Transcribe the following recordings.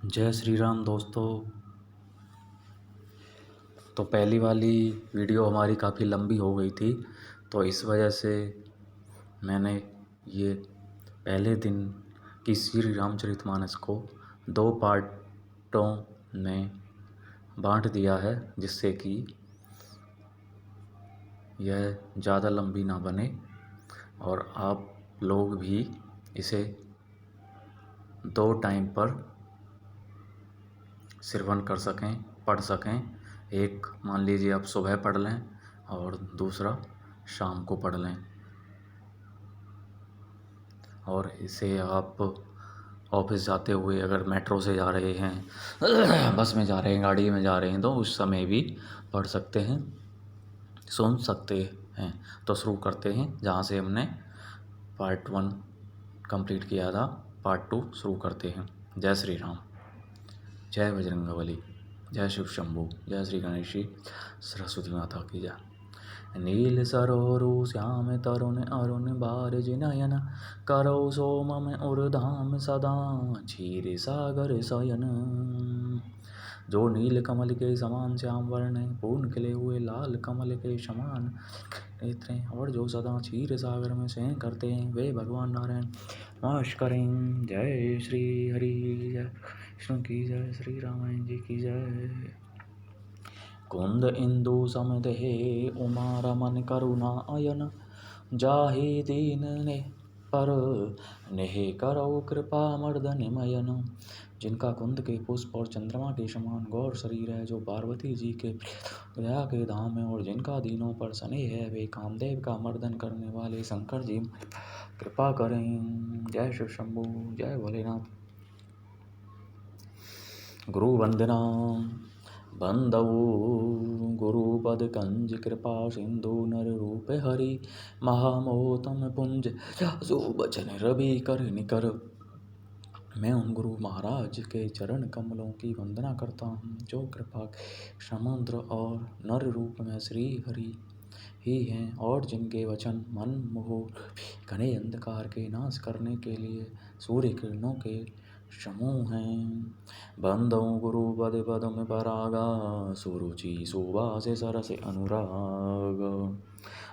जय श्री राम दोस्तों। तो पहली वाली वीडियो हमारी काफ़ी लंबी हो गई थी, तो इस वजह से मैंने ये पहले दिन की श्री रामचरितमानस को 2 पार्टों में बांट दिया है, जिससे कि यह ज़्यादा लंबी ना बने और आप लोग भी इसे 2 टाइम पर श्रवण कर सकें, पढ़ सकें। एक मान लीजिए आप सुबह पढ़ लें और दूसरा शाम को पढ़ लें। और इसे आप ऑफिस जाते हुए अगर मेट्रो से जा रहे हैं बस में जा रहे हैं, गाड़ी में जा रहे हैं, तो उस समय भी पढ़ सकते हैं, सुन सकते हैं। तो शुरू करते हैं जहाँ से हमने पार्ट 1 कंप्लीट किया था। पार्ट 2 शुरू करते हैं। जय श्री राम, जय बजरंगबली, जय शिव शंभू, जय श्री गणेश जी, सरस्वती माता की जय। नील सरोरु श्याम तरुण अरुण बारज नयन, करौ सोमम उर्धाम सदा क्षीर सागर शयन। जो नील कमल के समान श्याम वर्ण है, पूर्ण खिले हुए लाल कमल के समान नेत्र हैं, और जो सदा क्षीर सागर में शयन करते हैं, वे भगवान नारायण वास करें। जय श्री हरि, जय कृष्ण की जय, श्री रामायण जी की जय। कुंद इंदु समदेहे उमा रमन करुणा अयन, जाहि दीन ने पर नेह करौ कृपा मर्दन मयन। जिनका कुंद के पुष्प और चंद्रमा के समान गौर शरीर है, जो पार्वती जी के दया के धाम है, और जिनका दीनों पर स्नेह है, वे कामदेव का मर्दन करने वाले शंकर जी कृपा करें। जय शिव शंभू, जय भोलेनाथ। गुरु वंदना बंदऊ गुरुपद कंज कृपा सिंधु नर रूप हरि, महामोतम पुंज जासु बचन रवि कर निकर। मैं उन गुरु महाराज के चरण कमलों की वंदना करता हूँ, जो कृपा के समुद्र और नर रूप में श्री हरि ही हैं, और जिनके वचन मन मोह घने अंधकार के नाश करने के लिए सूर्य किरणों के समूह हैं। बंदौ गुरु पद पदम परागा, सुरुचि सुवास सरस अनुराग।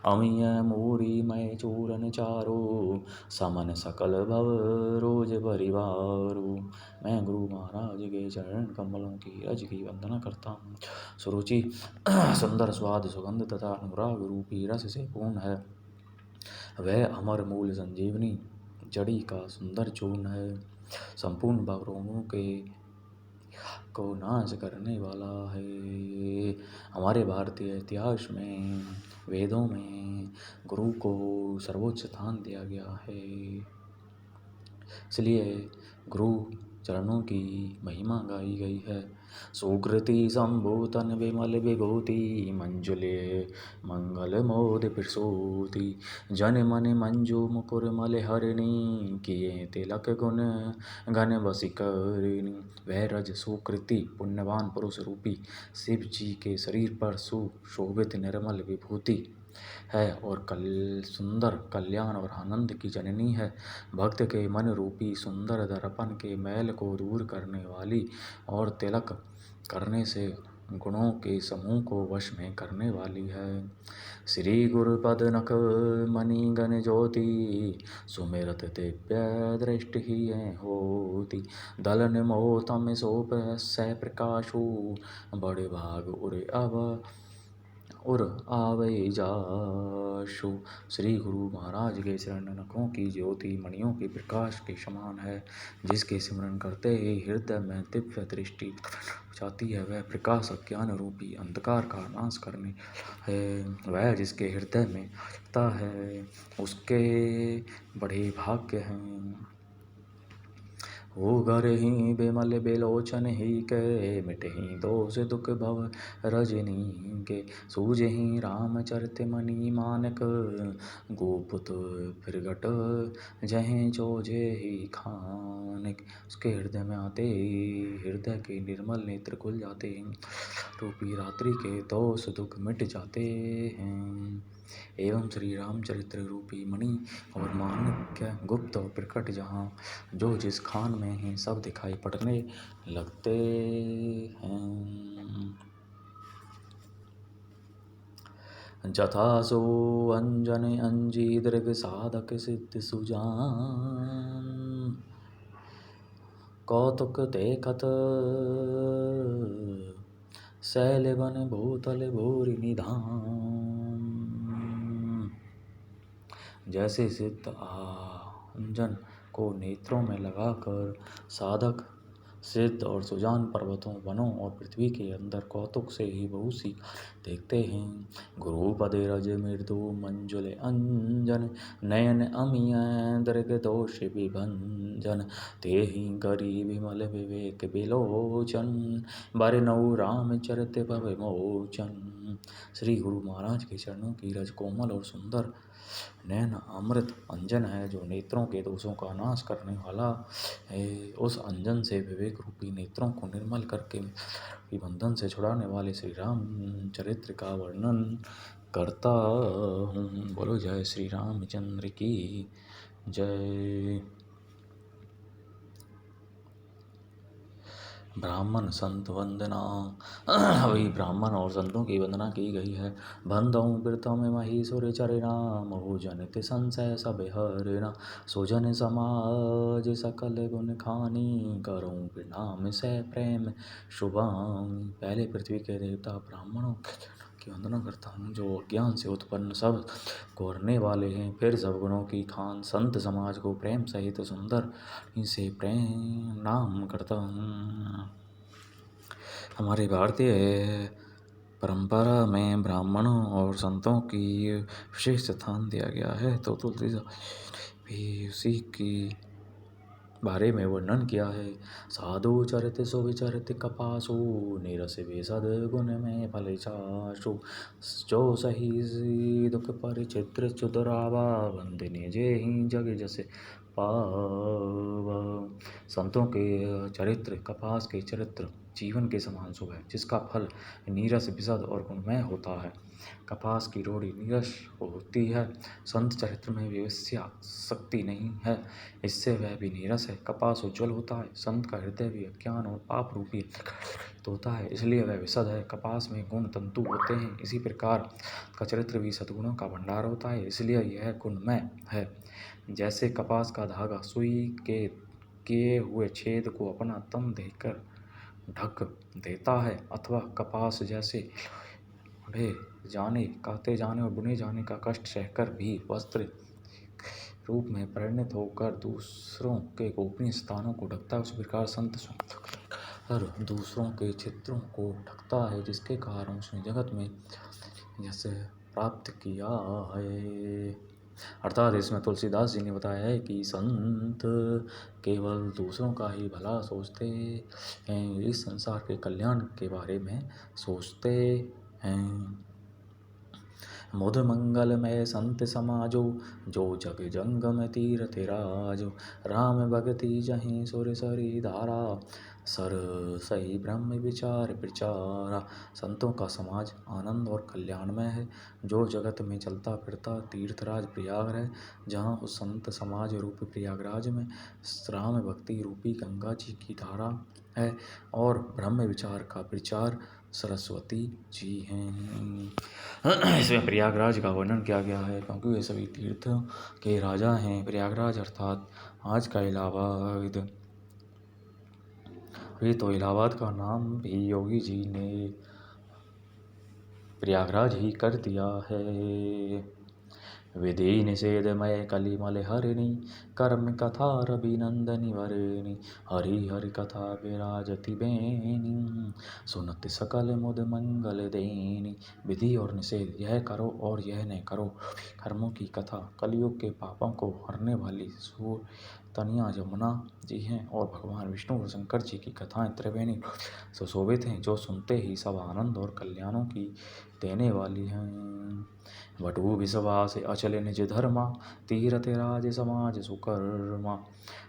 अमीय मूरी मय चूरन चारो, समन सकल भव रोज परिवारो। मैं गुरु महाराज के चरण कमलों की रज की वंदना करता हूँ। सुरुचि सुंदर स्वाद सुगंध तथा अनुराग रूपी रस से पूर्ण है। वह अमर मूल संजीवनी जड़ी का सुंदर चूर्ण है, संपूर्ण रोगों के को नाश करने वाला है। हमारे भारतीय इतिहास में, वेदों में गुरु को सर्वोच्च स्थान दिया गया है, इसलिए गुरु चरणों की महिमा गाई गई है। सुकृति संभूतन विमल विभूति, मंजुले मंगल मोद प्रसूति। जन मन मंजू मुकुर मल हरिणी, किए तिलक गुण घन वशीकरिणी। वह रज सुकृति पुण्यवान पुरुष रूपी शिव जी के शरीर पर सुशोभित निर्मल विभूति है, और सुंदर कल्याण और आनंद की जननी है। भक्त के मन रूपी सुंदर दर्पण के मैल को दूर करने वाली, और तिलक करने से गुणों के समूह को वश में करने वाली है। श्री गुरुपद नख मणि गण ज्योति, सुमिरत दिव्य दृष्टि ही होती। दलन मोतम सोप सह प्रकाशु, बड़े भाग उरे अब और आवे जाशु। श्री गुरु महाराज के चरण नखों की ज्योति मणियों के प्रकाश के समान है, जिसके सिमरन करते ही हृदय में दिव्य दृष्टि जाती है। वह प्रकाश अज्ञान रूपी अंधकार का नाश करने है। वह जिसके हृदय में आता है, उसके बड़े भाग्य हैं। हो घर ही बेमल बेलोचन ही के, मिटहि दोष दुख भव रजनी के। सूझहि रामचरित मणि मानक, गोपुत प्रगट जहें चोजे ही खानक। उसके हृदय में आते ही हृदय के निर्मल नेत्र खुल जाते हैं, रूपी रात्रि के दोष दुख मिट जाते हैं। एवं श्री रामचरित्र रूपी मणि और माणिक्य गुप्त और प्रकट जहाँ जो जिस खान में हैं सब दिखाई पड़ने लगते हैं। जथा सो अंजन अंजी दृग साधक सिद्ध सुजान कौतुक देखत शैल वन भूतल भूरि निधान। जैसे सिद्ध अंजन को नेत्रों में लगाकर साधक सिद्ध और सुजान पर्वतों वनों और पृथ्वी के अंदर कौतुक से ही बहुत सी देखते हैं। गुरुपदे रज मृदु मंजुल अंजन नयन अमिय दृग दोष विभंजन तेहि करी विमल विवेक बिलोचन बरनऊ रामचरित भव मोचन। श्री गुरु महाराज के चरणों की रज कोमल और सुंदर नयन अमृत अंजन है जो नेत्रों के दोषों का नाश करने वाला है। उस अंजन से विवेक रूपी नेत्रों को निर्मल करके बंधन से छुड़ाने वाले श्री राम चरित्र का वर्णन करता हूँ। बोलो जय श्री रामचंद्र की जय। ब्राह्मण संत वंदना। वही ब्राह्मण और संतों की वंदना की गई है। बंधऊ प्रीतम महीसुर चरिणा मोह जनित संशय सब हरिणा सुजन समाज सकल गुण खानी करूं प्रणाम से प्रेम शुभांगी। पहले पृथ्वी के देवता ब्राह्मणों की वंदना करता हूँ जो अज्ञान से उत्पन्न सब करने वाले हैं। फिर सब गुणों की खान संत समाज को प्रेम सहित सुंदर से प्रेम नाम करता हूँ। हमारे भारतीय परंपरा में ब्राह्मणों और संतों की विशेष स्थान दिया गया है। तो तुलसीदास भी उसी की बारे में वर्णन किया है। साधु चरित सुविचरित कपासु निरस विशद गुण में फल चाशु जो सही दुख परिचित्र चुदरावा वंदनीय जे ही जग जसे पावा। संतों के चरित्र कपास के चरित्र जीवन के समान शुभ है जिसका फल नीरस विशद और गुणमय होता है। कपास की रोड़ी नीरस होती है। संत चरित्र में वेश्या शक्ति नहीं है इससे वह भी नीरस है। कपास उज्ज्वल होता है। संत का हृदय भी अज्ञान और पाप रूपी होता है इसलिए वह विशद है। कपास में गुण तंतु होते हैं इसी प्रकार का चरित्र भी सद्गुणों का भंडार होता है इसलिए यह गुणमय है। जैसे कपास का धागा सुई के किए हुए छेद को अपना तन देकर ढक देता है अथवा कपास जैसे ढे जाने काते जाने और बुने जाने का कष्ट सहकर भी वस्त्र रूप में परिणत होकर दूसरों के गोपनीय स्थानों को ढकता है उस प्रकार संत और दूसरों के चित्रों को ढकता है जिसके कारण उसने जगत में जैसे प्राप्त किया है। अर्थात इसमें तुलसीदास जी ने बताया है कि संत केवल दूसरों का ही भला सोचते हैं इस संसार के कल्याण के बारे में सोचते हैं। मुद मंगलमय संत समाजो जो जग जंगम तीर्थ राजो राम भगति जहीं सुर सरी धारा सर सही ब्रह्म विचार प्रचारा। संतों का समाज आनंद और कल्याणमय है जो जगत में चलता फिरता तीर्थराज प्रयाग है जहाँ उस संत समाज रूपी प्रयागराज में राम भक्ति रूपी गंगा जी की धारा है और ब्रह्म विचार का प्रचार सरस्वती जी हैं। इसमें प्रयागराज का वर्णन किया गया है क्योंकि वे सभी तीर्थों के राजा हैं। प्रयागराज अर्थात आज का इलाहाबाद। तो इलाहाबाद का नाम भी योगी जी ने प्रयागराज ही कर दिया है। विधि निषेधमय कलिमल हरिणी कर्म कथा रविनंदनी वरिणी हरि हरि कथा विराजति बेनी सुनत सकल मुद मंगल देनी। विधि और निषेध यह करो और यह न करो कर्मों की कथा कलयुग के पापों को हरने वाली तनया यमुना जी हैं और भगवान विष्णु और शंकर जी की कथाएं त्रिवेणी सुशोभित हैं, जो सुनते ही सब आनंद और कल्याणों की देने वाली हैं। वटु विषवा से अचल निज धर्मा, तीरथ राज समाज सुकर्मा,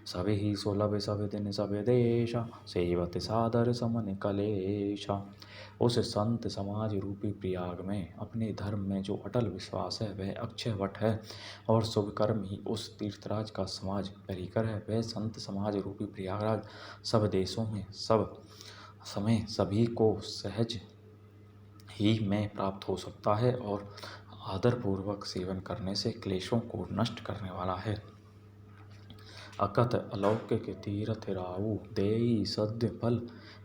सब ही सुलभ सब दिन सब देशा, सेवत सादर समन कलेशा। उस संत समाज रूपी प्रयाग में अपने धर्म में जो अटल विश्वास है वह अक्षय वट है, और शुभ कर्म ही उस तीर्थराज का समाज परिकर है। वह संत समाज रूपी प्रयागराज सब देशों में सब समय सभी को सहज ही में प्राप्त हो सकता है, और आदरपूर्वक सेवन करने से क्लेशों को नष्ट करने वाला है। अकथ अलौकिक तीर्थ राऊ, देई सद्य फल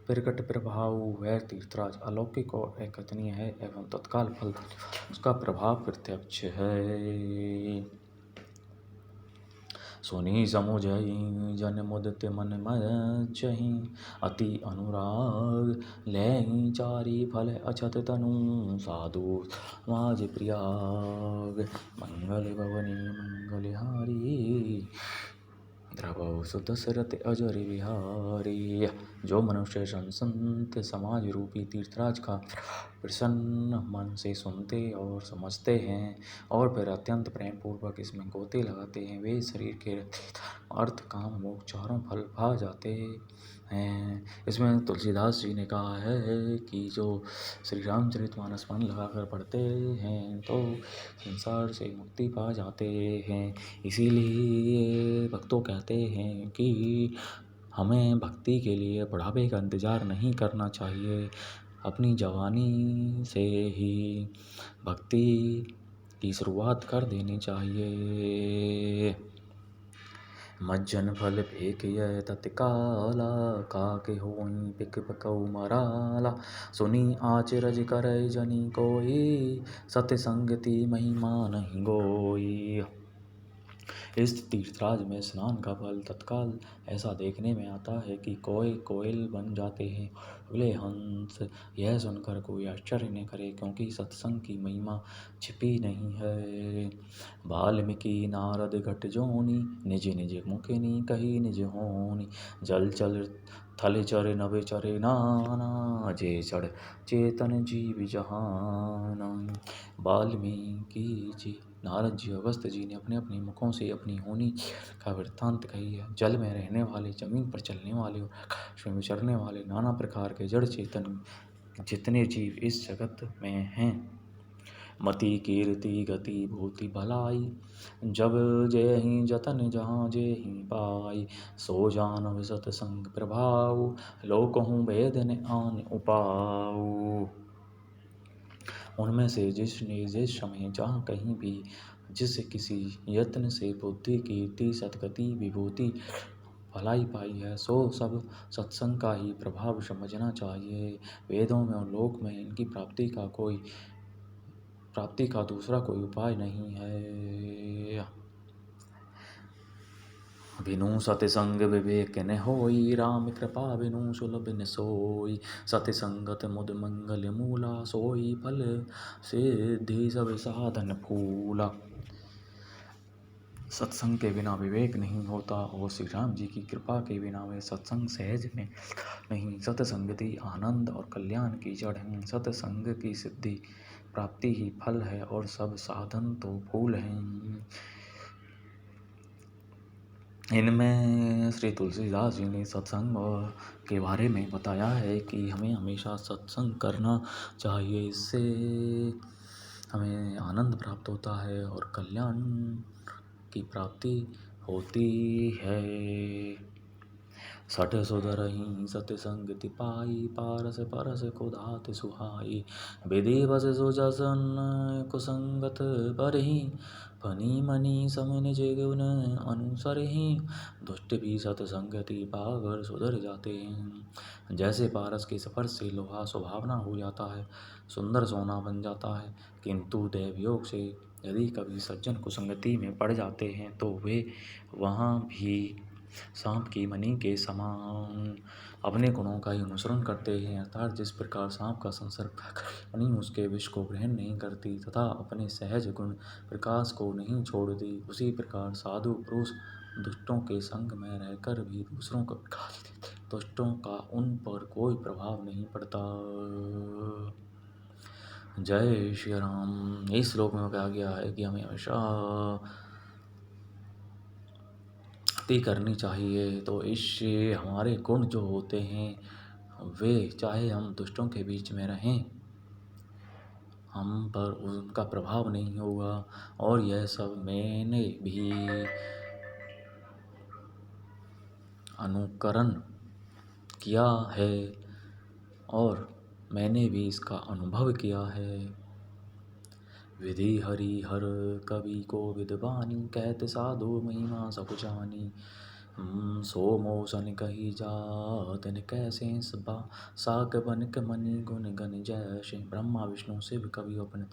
प्रकट प्रभाव। वह तीर्थराज अलौकिक और अकथनीय है एवं तत्काल फल, उसका प्रभाव प्रत्यक्ष है। सुनी समुझई जन मुदित मन मज्जहि, अति अनुराग लेहि चारि फल अछत तनु, साधु समाज प्रयाग। मंगल भवनी मंगलहारी, द्रवौ सुदशरथ अजर बिहारी। जो मनुष्य संत समाज रूपी तीर्थराज का प्रसन्न मन से सुनते और समझते हैं और फिर अत्यंत प्रेम पूर्वक इसमें गोते लगाते हैं, वे शरीर के अर्थ काम मोक्ष चारों फल पा जाते हैं। इसमें तुलसीदास जी ने कहा है कि जो श्री रामचरितमानस मन लगाकर पढ़ते हैं तो संसार से मुक्ति पा जाते हैं। इसीलिए भक्तों कहते हैं कि हमें भक्ति के लिए बुढ़ापे का इंतज़ार नहीं करना चाहिए, अपनी जवानी से ही भक्ति की शुरुआत कर देनी चाहिए। मज्जन फल फेंकिय तत्काला, काके होई पिक पकऊ मराला। सुनी आचरज करय जनि कोई, सत्संगति महिमा नहीं गोई। इस तीर्थराज में स्नान का फल तत्काल ऐसा देखने में आता है कि कोयल बन जाते हैं, उगले हंस। यह सुनकर कोई आश्चर्य न करे, क्योंकि सत्संग की महिमा छिपी नहीं है। वाल्मीकि नारद घट जोनी, निज निज मुखिनी कही निज होनी। जल चल थल चर नभ चरे नाना, जे चढ़ चेतन जीव जहाना। वाल्मीकि जी, नारद जी, अगस्त्य जी ने अपने अपने मुखों से अपनी होनी का वृत्तांत कही है। जल में रहने वाले, जमीन पर चलने वाले और आकाश में विचरने वाले नाना प्रकार के जड़ चेतन जितने जीव इस जगत में हैं, मति कीर्ति गति भूति भलाई, जब जेहि जतन जहाँ जेहि पाई। सो जानव सतसंग प्रभाव, लोकहु भेद न आन उपाऊ। उनमें से जिसने जिस समय जहाँ कहीं भी जिस किसी यत्न से बुद्धि कीर्ति सद्गति विभूति भलाई पाई है, सो सब सत्संग का ही प्रभाव समझना चाहिए। वेदों में और लोक में इनकी प्राप्ति का दूसरा कोई उपाय नहीं है। बिनु सतसंग विवेक न होई, राम कृपा बिनु सुलभ न सोई। सतसंगत मुद मंगल मूला, सोई फल सिद्धि सब साधन फूला। सत्संग के बिना विवेक नहीं होता, और श्री राम जी की कृपा के बिना वे सत्संग सहज में नहीं। सत्संगति आनंद और कल्याण की जड़ है। सत्संग की सिद्धि प्राप्ति ही फल है, और सब साधन तो फूल हैं। इनमें श्री तुलसीदास जी ने सत्संग के बारे में बताया है कि हमें हमेशा सत्संग करना चाहिए। इससे हमें आनंद प्राप्त होता है और कल्याण की प्राप्ति होती है। सठ सुधरहि सतसंगति पाई, पारस परस को धात सुहाई। विधि बस सुजसन कुसंगत परहि, फनी मनी सम निज गुण अनुसरहि। दुष्ट भी सतसंगति पाकर सुधर जाते हैं। जैसे पारस के स्पर्श से लोहा सुहावना हो जाता है, सुंदर सोना बन जाता है, किंतु दैवयोग से यदि कभी सज्जन कुसंगति में पड़ जाते हैं तो वे वहाँ भी सांप की मणि के समान अपने गुणों का ही अनुसरण करते हैं। अर्थात जिस प्रकार सांप का संसर्ग मणि उसके विष को ग्रहण नहीं करती तथा अपने सहज गुण प्रकाश को नहीं छोड़ती, उसी प्रकार साधु पुरुष दुष्टों के संग में रहकर भी दूसरों को गाली देते, दुष्टों का उन पर कोई प्रभाव नहीं पड़ता। जय श्री राम। इस श्लोक में कहा गया है कि हमें हमेशा भक्ति करनी चाहिए, तो इससे हमारे गुण जो होते हैं वे, चाहे हम दुष्टों के बीच में रहें, हम पर उनका प्रभाव नहीं होगा। और यह सब मैंने भी अनुकरण किया है और मैंने भी इसका अनुभव किया है। विधि हरि हर कवि को विद्वानी, कहत साधु महिमा सब जानी। सो मोसन कही जात न कैसे सबा, साक बनिक मनि गुण गण जैसे। ब्रह्मा विष्णु शिव कवि अपने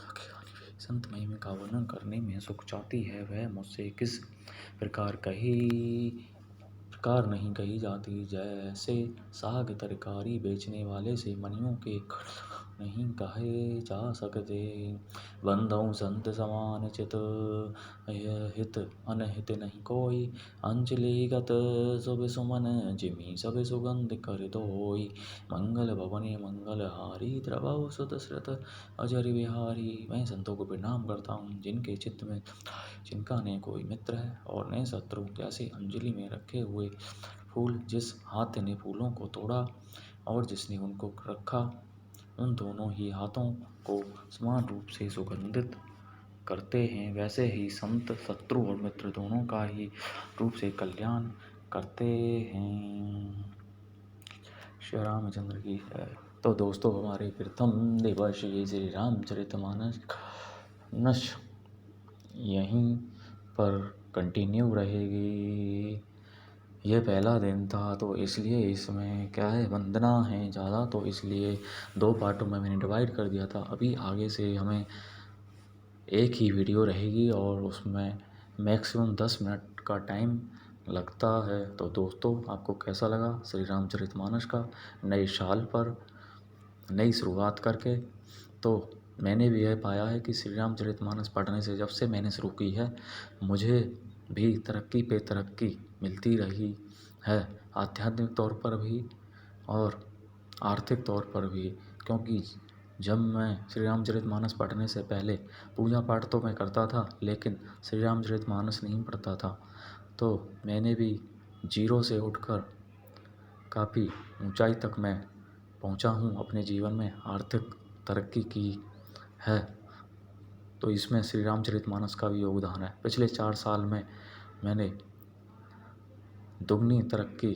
संत महिमा का वर्णन करने में सुख चाहती है, वह मुझसे किस प्रकार नहीं कही जाती। जैसे साग तरकारी बेचने वाले से मनियों के नहीं कहे जा सकते। बंधु संत समान चित, हित अनहित नहीं कोई। अंजलिगत शुभ सुमन, जिमि सब सुगंध कर दोई। मंगल भवने मंगल हारी, द्रवहु सुत श्रुत अजर बिहारी। मैं संतों को प्रणाम करता हूँ जिनके चित्त में, जिनका न कोई मित्र है और न शत्रु। जैसे अंजलि में रखे हुए फूल, जिस हाथ ने फूलों को तोड़ा और जिसने उनको रखा, उन दोनों ही हाथों को समान रूप से सुगंधित करते हैं, वैसे ही संत शत्रु और मित्र दोनों का ही रूप से कल्याण करते हैं। श्री रामचंद्र की है। तो दोस्तों, हमारे प्रथम दिवस ये श्री रामचरितमानस यहीं पर कंटिन्यू रहेगी। ये पहला दिन था तो इसलिए इसमें क्या है, वंदना है ज़्यादा, तो इसलिए 2 पार्टों में मैंने डिवाइड कर दिया था। अभी आगे से हमें एक ही वीडियो रहेगी और उसमें मैक्सिमम 10 मिनट का टाइम लगता है। तो दोस्तों, आपको कैसा लगा श्री रामचरितमानस का नए साल पर नई शुरुआत करके? तो मैंने भी यह पाया है कि श्री रामचरितमानस पढ़ने से जब से मैंने शुरू की है, मुझे भी तरक्की पे तरक्की मिलती रही है, आध्यात्मिक तौर पर भी और आर्थिक तौर पर भी। क्योंकि जब मैं श्री रामचरितमानस पढ़ने से पहले पूजा पाठ तो मैं करता था, लेकिन श्री रामचरितमानस नहीं पढ़ता था। तो मैंने भी जीरो से उठकर काफ़ी ऊंचाई तक मैं पहुंचा हूं अपने जीवन में, आर्थिक तरक्की की है। तो इसमें श्री रामचरितमानस का भी योगदान है। पिछले 4 साल में मैंने दुगनी तरक्की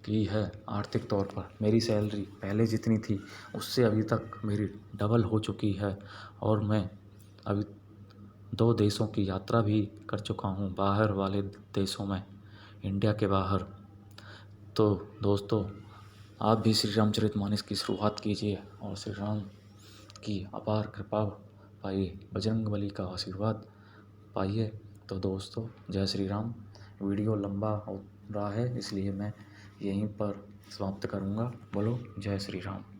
की है आर्थिक तौर पर। मेरी सैलरी पहले जितनी थी उससे अभी तक मेरी डबल हो चुकी है और मैं अभी 2 देशों की यात्रा भी कर चुका हूँ, बाहर वाले देशों में, इंडिया के बाहर। तो दोस्तों, आप भी श्री रामचरितमानस की शुरुआत कीजिए और श्री राम की अपार कृपा पाइए, बजरंगबली का आशीर्वाद पाइए। तो दोस्तों, जय श्री राम। वीडियो लंबा हो रहा है इसलिए मैं यहीं पर समाप्त करूँगा। बोलो जय श्री राम।